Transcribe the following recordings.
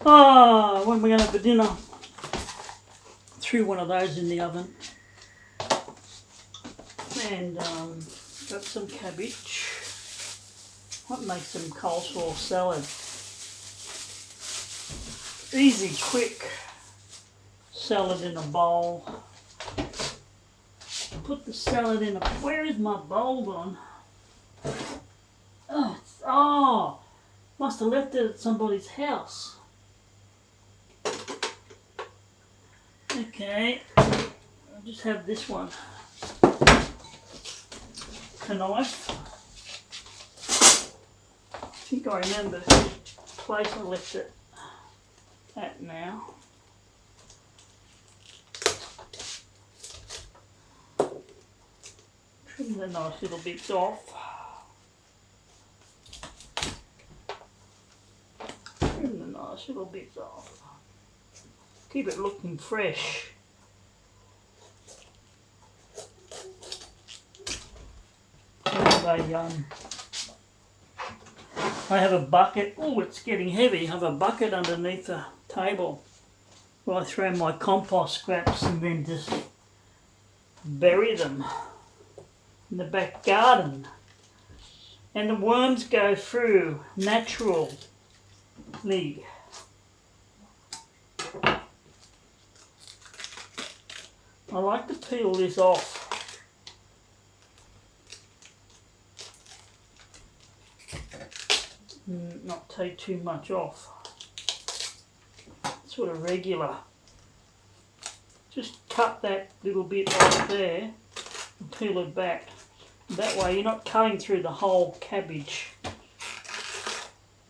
Oh, when are we going to have for dinner? Threw one of those in the oven. And got some cabbage. Might make some coleslaw salad. Easy, quick salad in a bowl. Put the salad in a... Where is my bowl gone? Oh, must have left it at somebody's house. Okay, I'll just have this one. A knife. I think I remember whose place I left it at now. Trim the nice little bits off. Trim the nice little bits off. Keep it looking fresh. I have a bucket. Oh, it's getting heavy. I have a bucket underneath the table where I throw my compost scraps and then just bury them in the back garden. And the worms go through naturally. I like to peel this off. Not take too much off. Sort of regular. Just cut that little bit off there and peel it back. That way you're not cutting through the whole cabbage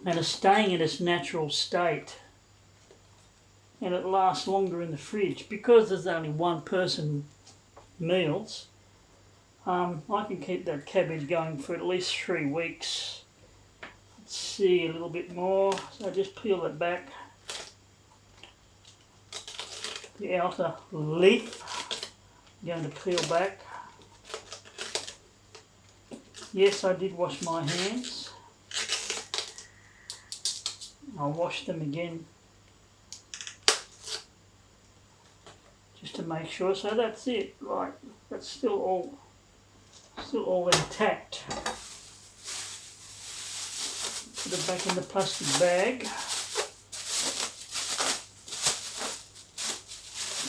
and it's staying in its natural state. And it lasts longer in the fridge. Because there's only one person meals, I can keep that cabbage going for at least 3 weeks. Let's see a little bit more. So just peel it back. The outer leaf, I'm going to peel back. Yes, I did wash my hands. I'll wash them again. Just to make sure. So that's it. Right, that's still all intact. Put it back in the plastic bag.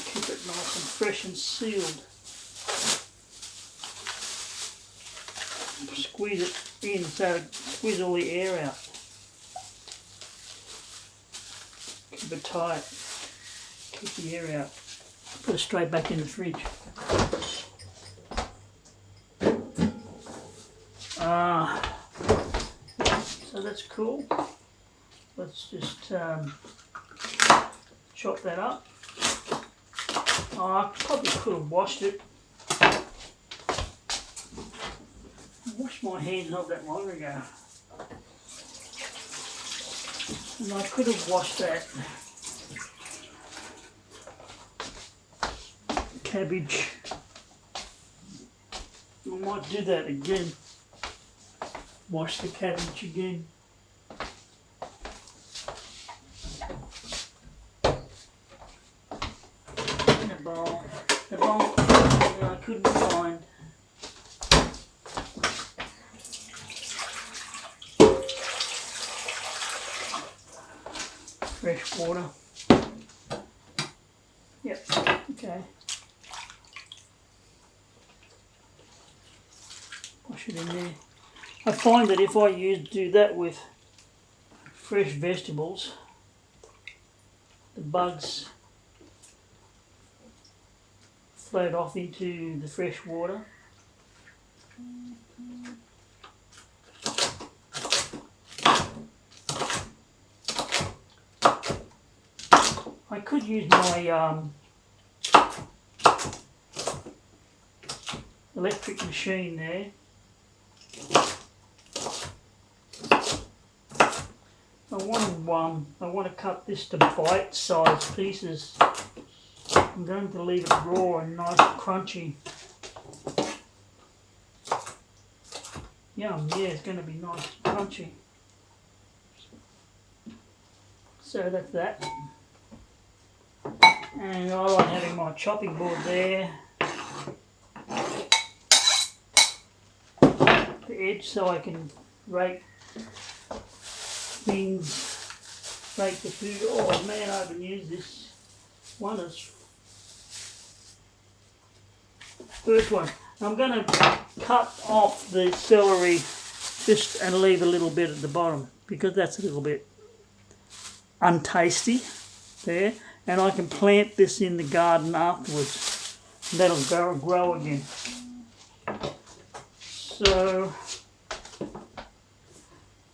Keep it nice and fresh and sealed. Squeeze it in so squeeze all the air out. Keep it tight. Keep the air out. Put it straight back in the fridge. So that's cool. Let's just chop that up. I probably could have washed it. I washed my hands not that long ago. And I could have washed that cabbage. I might do that again. Wash the cabbage again. In a bowl. The bowl I couldn't find. Fresh water. Yep, okay. Wash it in there. I find that if I do that with fresh vegetables, the bugs float off into the fresh water. I could use my electric machine there. I want to cut this to bite-sized pieces. I'm going to leave it raw and nice and crunchy. Yum, yeah, it's going to be nice and crunchy. So that's that. And I like having my chopping board there. The edge so I can rake things, rake the food. Oh man, I haven't used this one. It's first one. I'm going to cut off the celery just and leave a little bit at the bottom because that's a little bit untasty there, and I can plant this in the garden afterwards. That'll grow again. So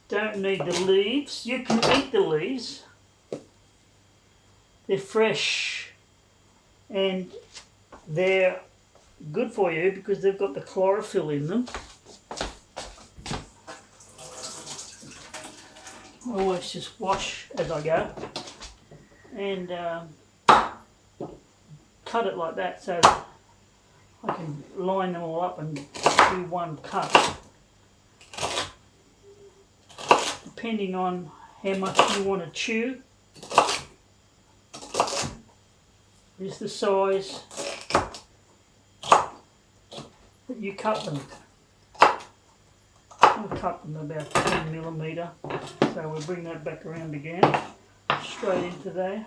don't need the leaves. You can eat the leaves. They're fresh and they're good for you because they've got the chlorophyll in them. I always just wash as I go and cut it like that so I can line them all up and do one cut. Depending on how much you want to chew, is the size that you cut them. I'll cut them about 10mm, so we'll bring that back around again, straight into there.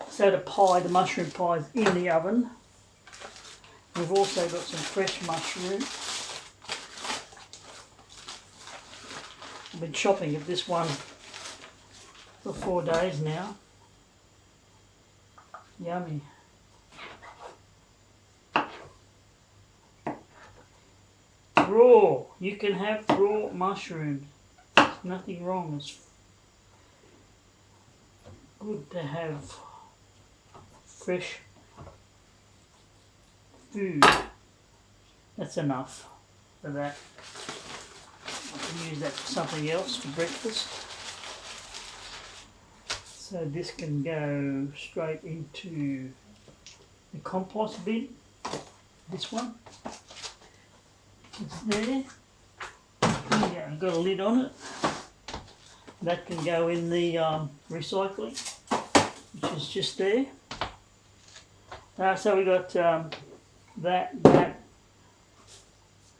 So the pie, the mushroom pie is in the oven. We've also got some fresh mushroom. I've been chopping at this one for 4 days now. Yummy. Raw. You can have raw mushrooms. There's nothing wrong. It's good to have fresh food. That's enough for that. I can use that for something else for breakfast. So this can go straight into the compost bin. This one. It's there. Yeah, I've got a lid on it. That can go in the recycling, which is just there. So we got that,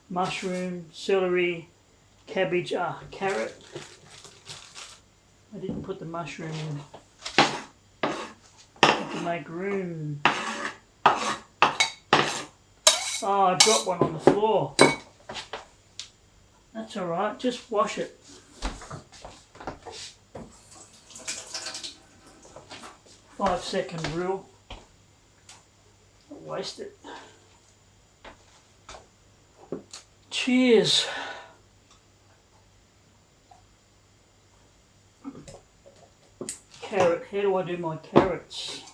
mushroom, celery, cabbage, carrot. I didn't put the mushroom in. I have to make room. Oh, I dropped one on the floor. That's alright, just wash it. Five-second rule. Don't waste it. Cheers. Carrot. How do I do my carrots?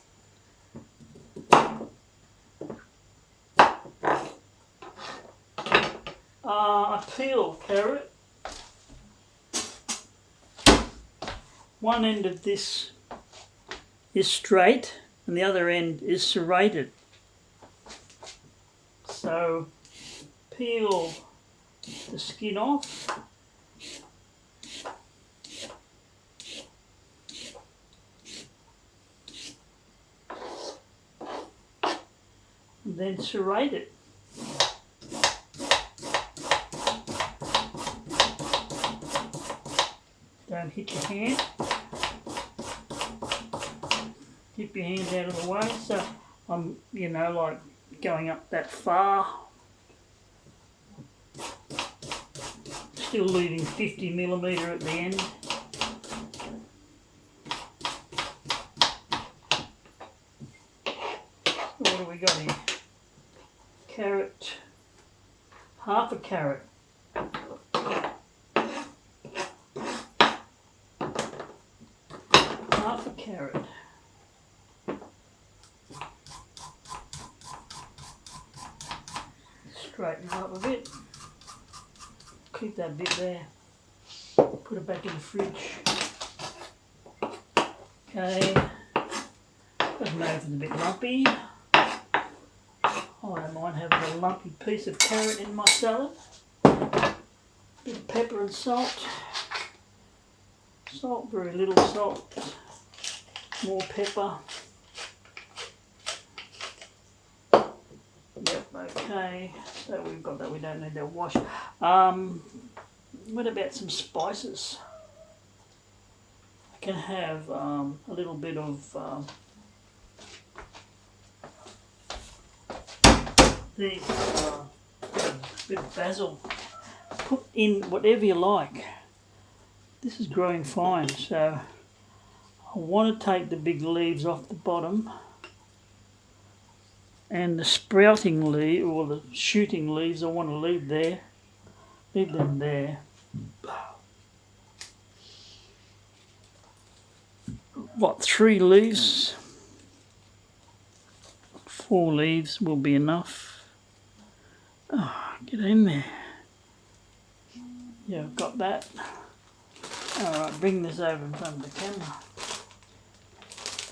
I peel carrot. One end of this is straight and the other end is serrated. So peel the skin off. And then serrate it. Don't hit your hand. Keep your hand out of the way. So I'm, like going up that far. Still leaving 50mm at the end. What have we got here? Carrot. Half a carrot. Half a carrot. Straighten it up a bit. Keep that bit there. Put it back in the fridge. Okay. Doesn't matter if it's a bit lumpy. I don't mind having a lumpy piece of carrot in my salad. Bit of pepper and salt. Salt, very little salt. More pepper. Yep, okay. So we've got that, we don't need that wash. What about some spices? I can have a little bit of bit of basil. Put in whatever you like. This is growing fine, so I want to take the big leaves off the bottom, and the sprouting leaf or the shooting leaves I want to leave there. Leave them there. What, 3 leaves? 4 leaves will be enough. Oh, get in there. Yeah, I've got that. Alright, bring this over in front of the camera.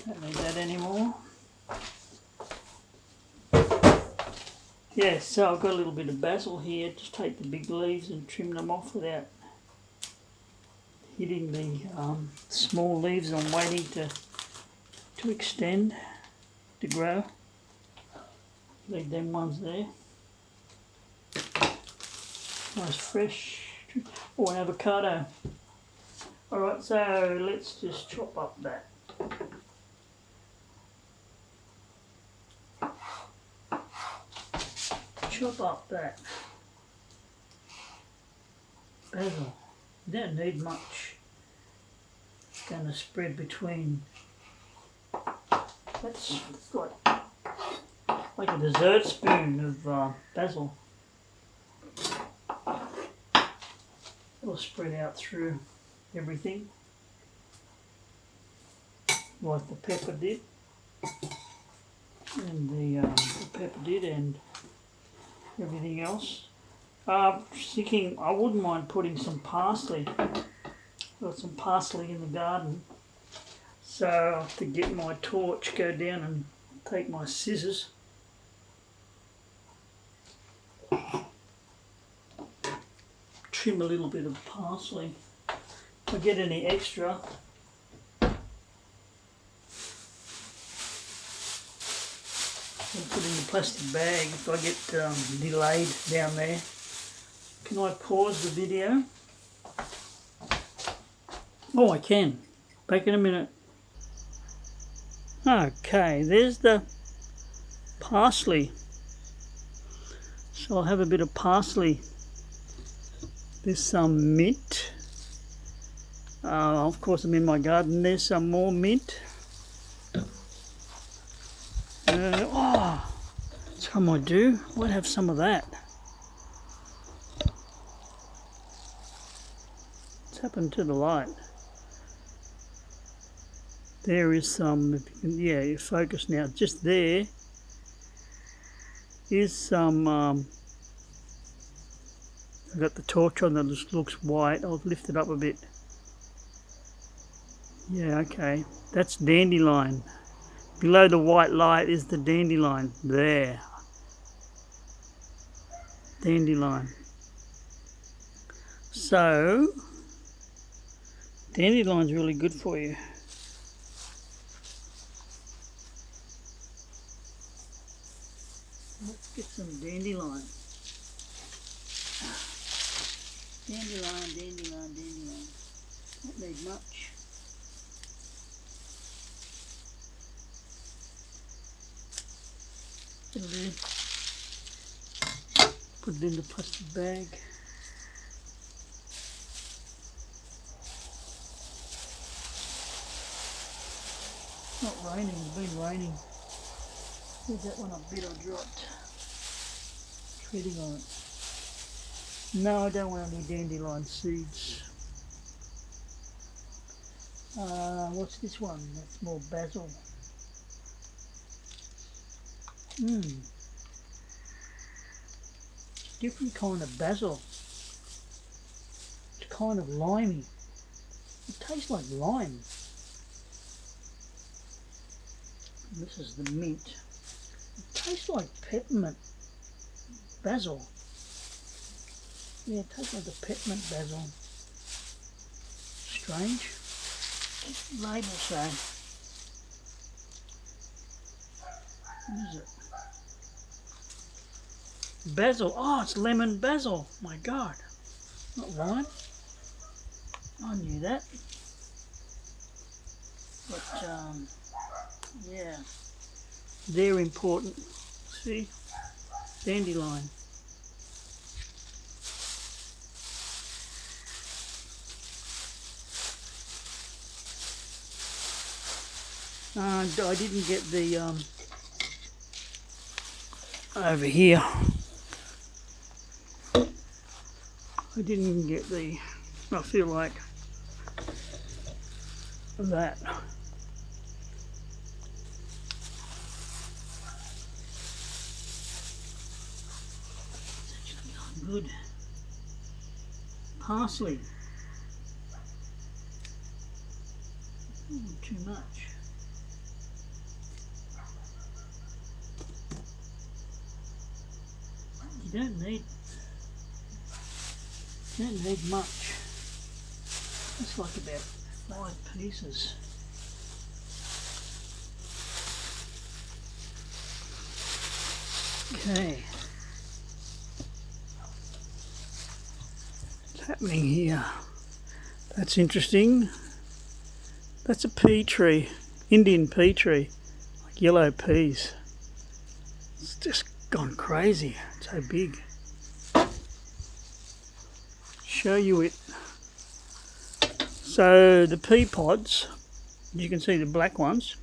Don't need that anymore. Yeah, so I've got a little bit of basil here. Just take the big leaves and trim them off without hitting the small leaves. I'm waiting to extend, to grow. Leave them ones there. Nice fresh. Oh, an avocado. Alright, so let's just chop up that. Chop up that basil. You don't need much. It's going to spread between. That's like a dessert spoon of basil. It'll spread out through everything, like the pepper did, and the pepper did, and everything else. Thinking I wouldn't mind putting some parsley. Got some parsley in the garden, so I have to get my torch, go down and take my scissors. Trim a little bit of parsley. If I get any extra, I'll put in the plastic bag if I get delayed down there. Can I pause the video? Oh, I can. Back in a minute. Okay, there's the parsley. So I'll have a bit of parsley. There's some mint. Of course, I'm in my garden. There's some more mint. So I might do. I might have some of that. What's happened to the light? There is some. If you can, yeah, you focus now. Just there is some. I've got the torch on that just looks white. I'll lift it up a bit. Yeah, okay. That's dandelion. Below the white light is the dandelion. There. Dandelion. So, dandelion's really good for you. Let's get some dandelion. Dandelion. Don't need much. It'll do. Put it in the plastic bag. It's not raining, it's been raining. Where's that one a bit I dropped? Treading on it. No, I don't want any dandelion seeds. What's this one? That's more basil. Different kind of basil. It's kind of limey. It tastes like lime. And this is the mint. It tastes like peppermint. Basil. Yeah, it tastes like the peppermint basil. Strange. Label say. What is it? Basil. Oh, it's lemon basil. My God. Not lime. I knew that. But, yeah. They're important. See? Dandelion. I didn't get the, over here. I didn't even get the, I feel like that. It's actually not good. Parsley. Too much. You don't need much. It's like about 5 pieces. Okay. What's happening here? That's interesting. That's a pea tree, Indian pea tree, like yellow peas. It's just gone crazy. It's so big. Show you it. So the pea pods, you can see the black ones.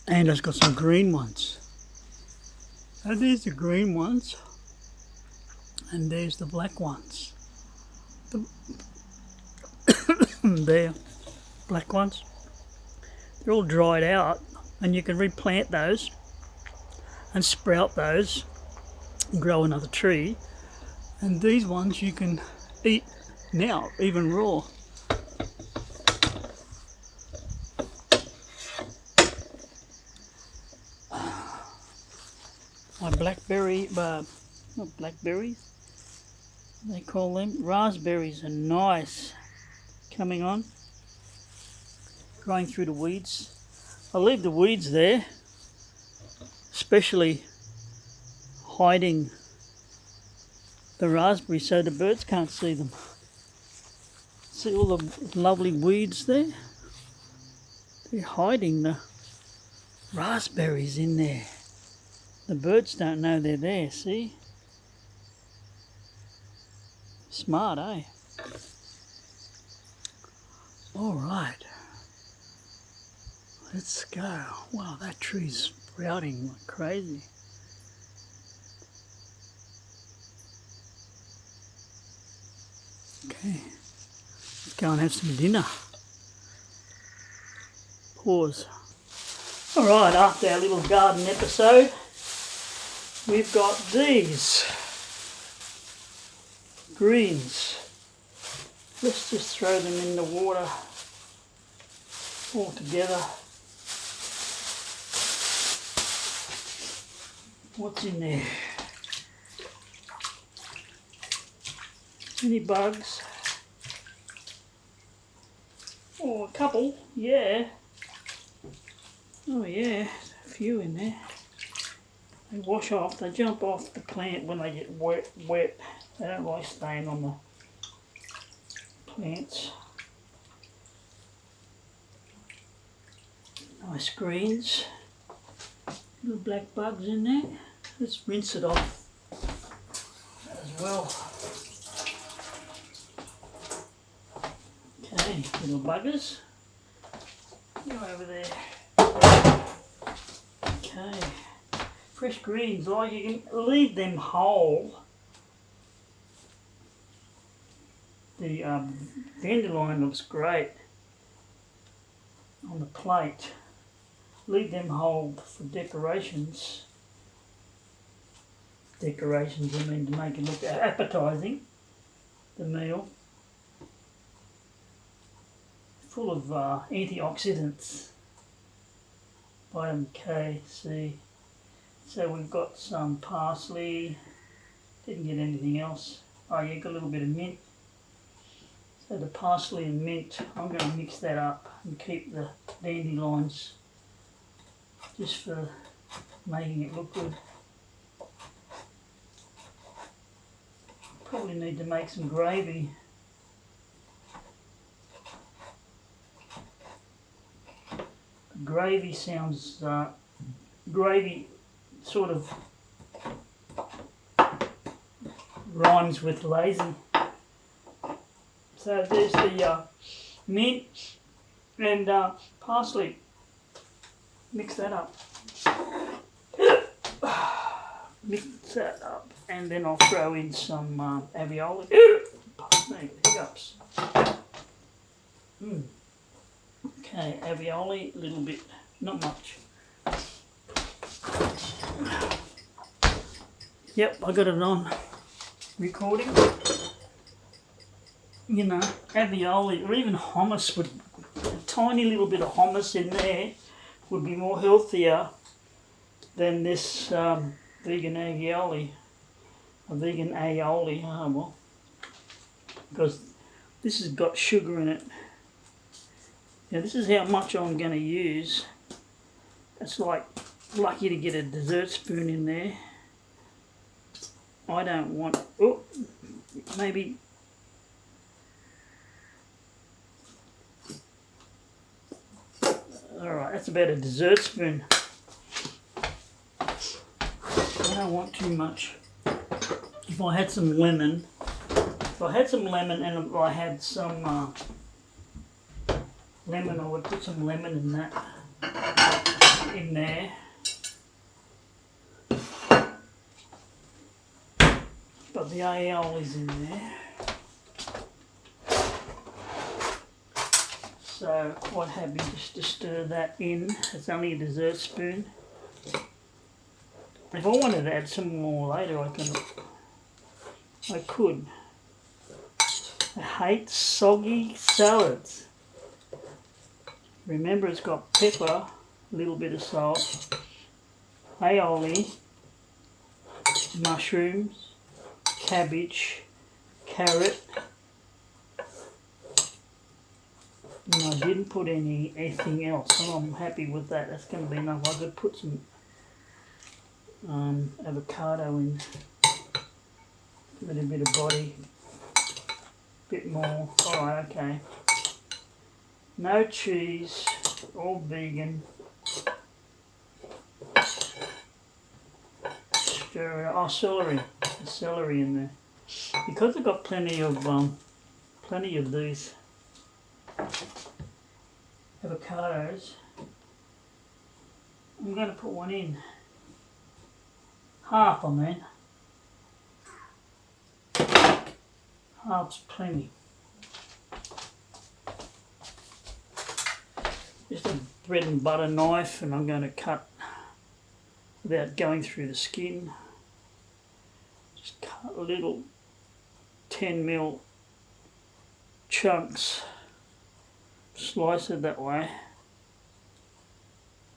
And it's got some green ones. So there's the green ones. And there's the black ones. There, black ones. They're all dried out, and you can replant those and sprout those and grow another tree. And these ones you can eat now, even raw. My blackberry, not blackberries, they call them raspberries, are nice. Coming on, growing through the weeds. I leave the weeds there, especially hiding the raspberries so the birds can't see them. See all the lovely weeds there? They're hiding the raspberries in there. The birds don't know they're there, see? Smart, eh? All right, let's go. Wow, that tree's sprouting like crazy. Okay, let's go and have some dinner. Pause. All right, after our little garden episode, we've got these greens. Let's just throw them in the water all together. What's in there? Any bugs? Oh, a couple, yeah. Oh yeah, a few in there. They wash off, they jump off the plant when they get wet. They don't like staying on the plants. Nice greens. Little black bugs in there. Let's rinse it off as well. Okay, little buggers. Go over there. Okay. Fresh greens, like you can leave them whole. The dandelion looks great on the plate. Leave them whole for decorations. Decorations, I mean, to make it look appetising, the meal. Full of antioxidants, vitamin K, C. So we've got some parsley, didn't get anything else. Oh yeah, got a little bit of mint. So the parsley and mint, I'm going to mix that up and keep the dandelions just for making it look good. Probably need to make some gravy. Gravy sounds, gravy sort of rhymes with lazy. So there's the mint and parsley. Mix that up. Mix that up, and then I'll throw in some alveoli. Pardon me, hiccups. Okay, alveoli, a little bit, not much. Yep, I got it on recording. You know, alveoli or even hummus would, a tiny little bit of hummus in there would be more healthier than this vegan aioli. A vegan aioli, well, because this has got sugar in it. Now this is how much I'm going to use. It's like lucky to get a dessert spoon in there. I don't want, oh, maybe, alright, that's about a dessert spoon. I don't want too much. If I had some lemon, and if I had some lemon, I would put some lemon in that, in there. Got the aioli's in there. So quite happy just to stir that in. It's only a dessert spoon. If I wanted to add some more later, I could. I hate soggy salads. Remember, it's got pepper, a little bit of salt, aioli, mushrooms, cabbage, carrot, and I didn't put anything else, so I'm happy with that. That's going to be enough. I could put some avocado in, give it a bit of body, a bit more. Alright, okay. No cheese, all vegan. Stir it up. Oh, celery. There's celery in there. Because I've got plenty of these avocados, I'm going to put one in. Half, I mean. Half's plenty. Just a bread and butter knife, and I'm going to cut without going through the skin. Just cut little 10mm chunks. Slice it that way.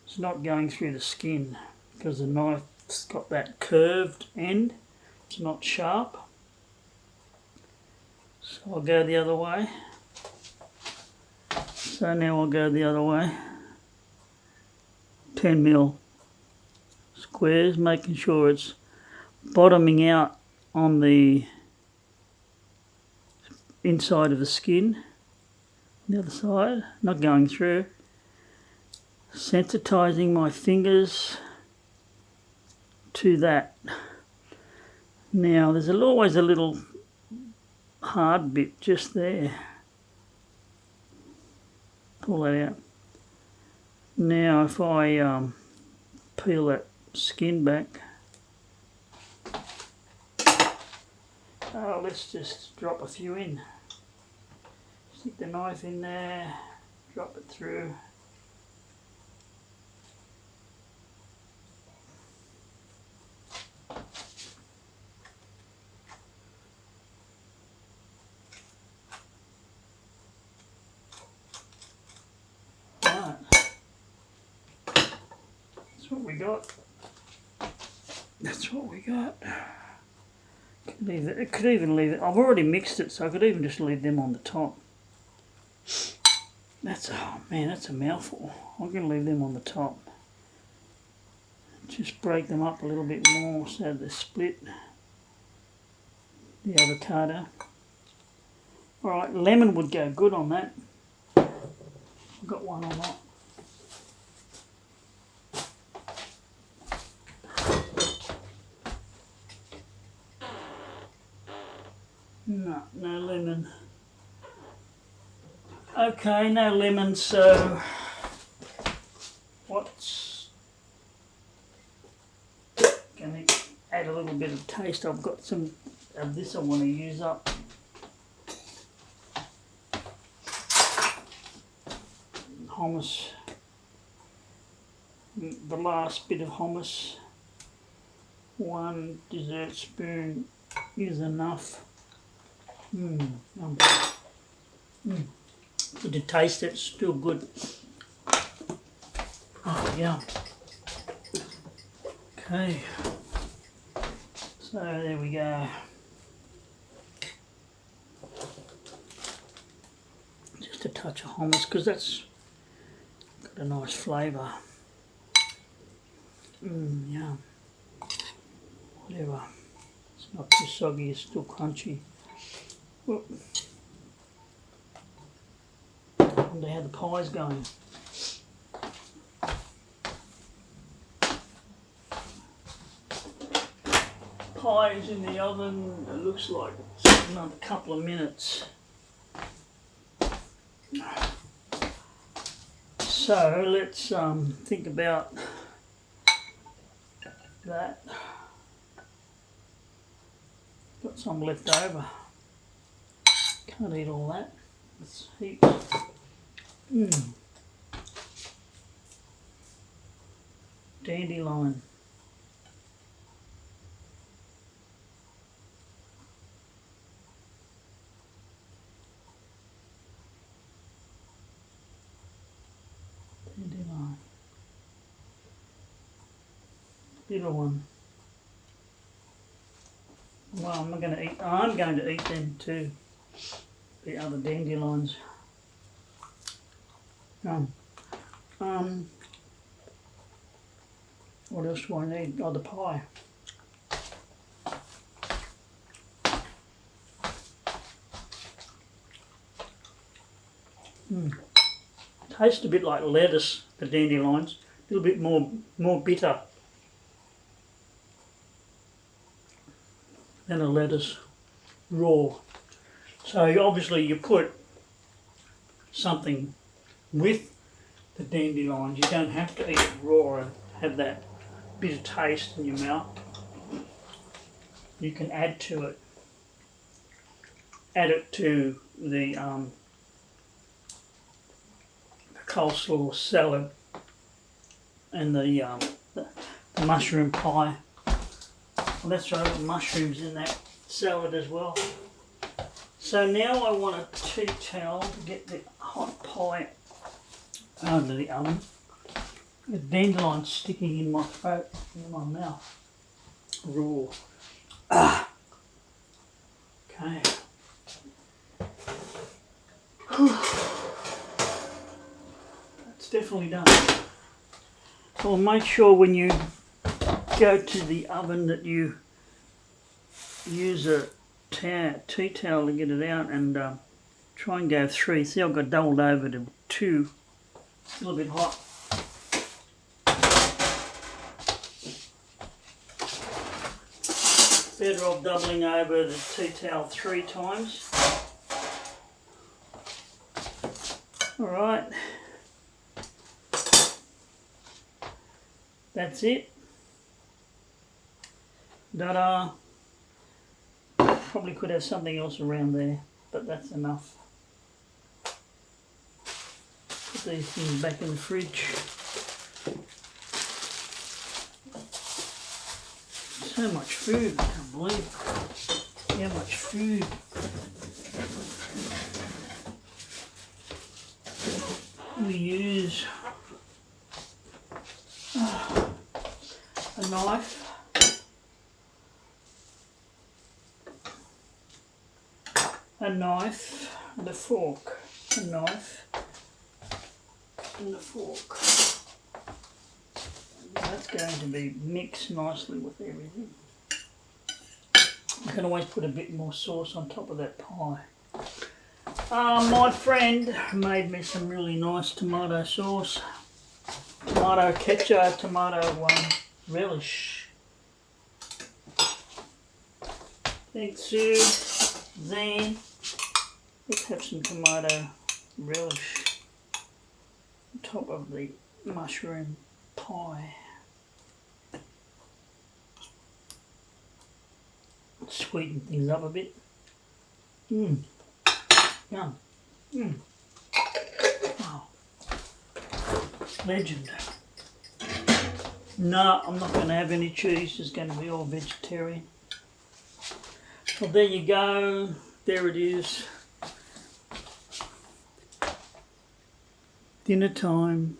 It's not going through the skin because the knife's got that curved end. It's not sharp. So I'll go the other way. So now I'll go the other way. 10mm squares, making sure it's bottoming out on the inside of the skin. The other side, not going through. Sensitizing my fingers to that. Now there's always a little hard bit just there. Pull that out. Now if I peel that skin back, let's just drop a few in. Stick the knife in there, drop it through. Right. That's what we got. That's what we got. Could even leave it. I've already mixed it, so I could even just leave them on the top. Oh man, that's a mouthful. I'm going to leave them on the top. Just break them up a little bit more so they're split. The avocado. Alright, lemon would go good on that. I've got one on that. No lemon. Okay, no lemon, so what's going to add a little bit of taste. I've got some of this I want to use up. Hummus. The last bit of hummus. 1 dessert spoon is enough. Good to taste it, still good. Oh yeah. Okay. So there we go. Just a touch of hummus because that's got a nice flavour. Yeah. Whatever. It's not too soggy, it's still crunchy. Whoop. I wonder how the pie's going. Pie is in the oven, it looks like it's another couple of minutes. So let's think about that. Got some left over. Can't eat all that. It's heaps. Dandelion. Dandelion. Little one. Well, I'm going to eat them too. The other dandelions. What else do I need? Oh, the pie. Tastes a bit like lettuce, the dandelions. A little bit more bitter than a lettuce raw. So obviously you put something with the dandelions. You don't have to eat it raw and have that bitter taste in your mouth. You can add to it. Add it to the coleslaw salad and the mushroom pie. Well, that's right, the mushrooms in that salad as well. So now I want a tea towel to get the hot pie out of the oven. The dandelion sticking in my throat, in my mouth. Raw. Okay. That's definitely done. Well, make sure when you go to the oven that you use a tea towel to get it out and try and go 3. See, I've got doubled over to 2. It's a little bit hot. Better off doubling over the tea towel 3 times. Alright. That's it. Ta-da. Probably could have something else around there, but that's enough. Put these things back in the fridge. So much food, I can't believe how much food. We use a knife a knife and a fork. A knife and a fork. That's going to be mixed nicely with everything. You can always put a bit more sauce on top of that pie. My friend made me some really nice tomato sauce. Tomato ketchup, tomato relish. Thanks, Sue. Then let's have some tomato relish on top of the mushroom pie. Sweeten things up a bit. Yum. Wow. Legend. No, I'm not going to have any cheese. It's going to be all vegetarian. Well, there you go. There it is. Dinner time.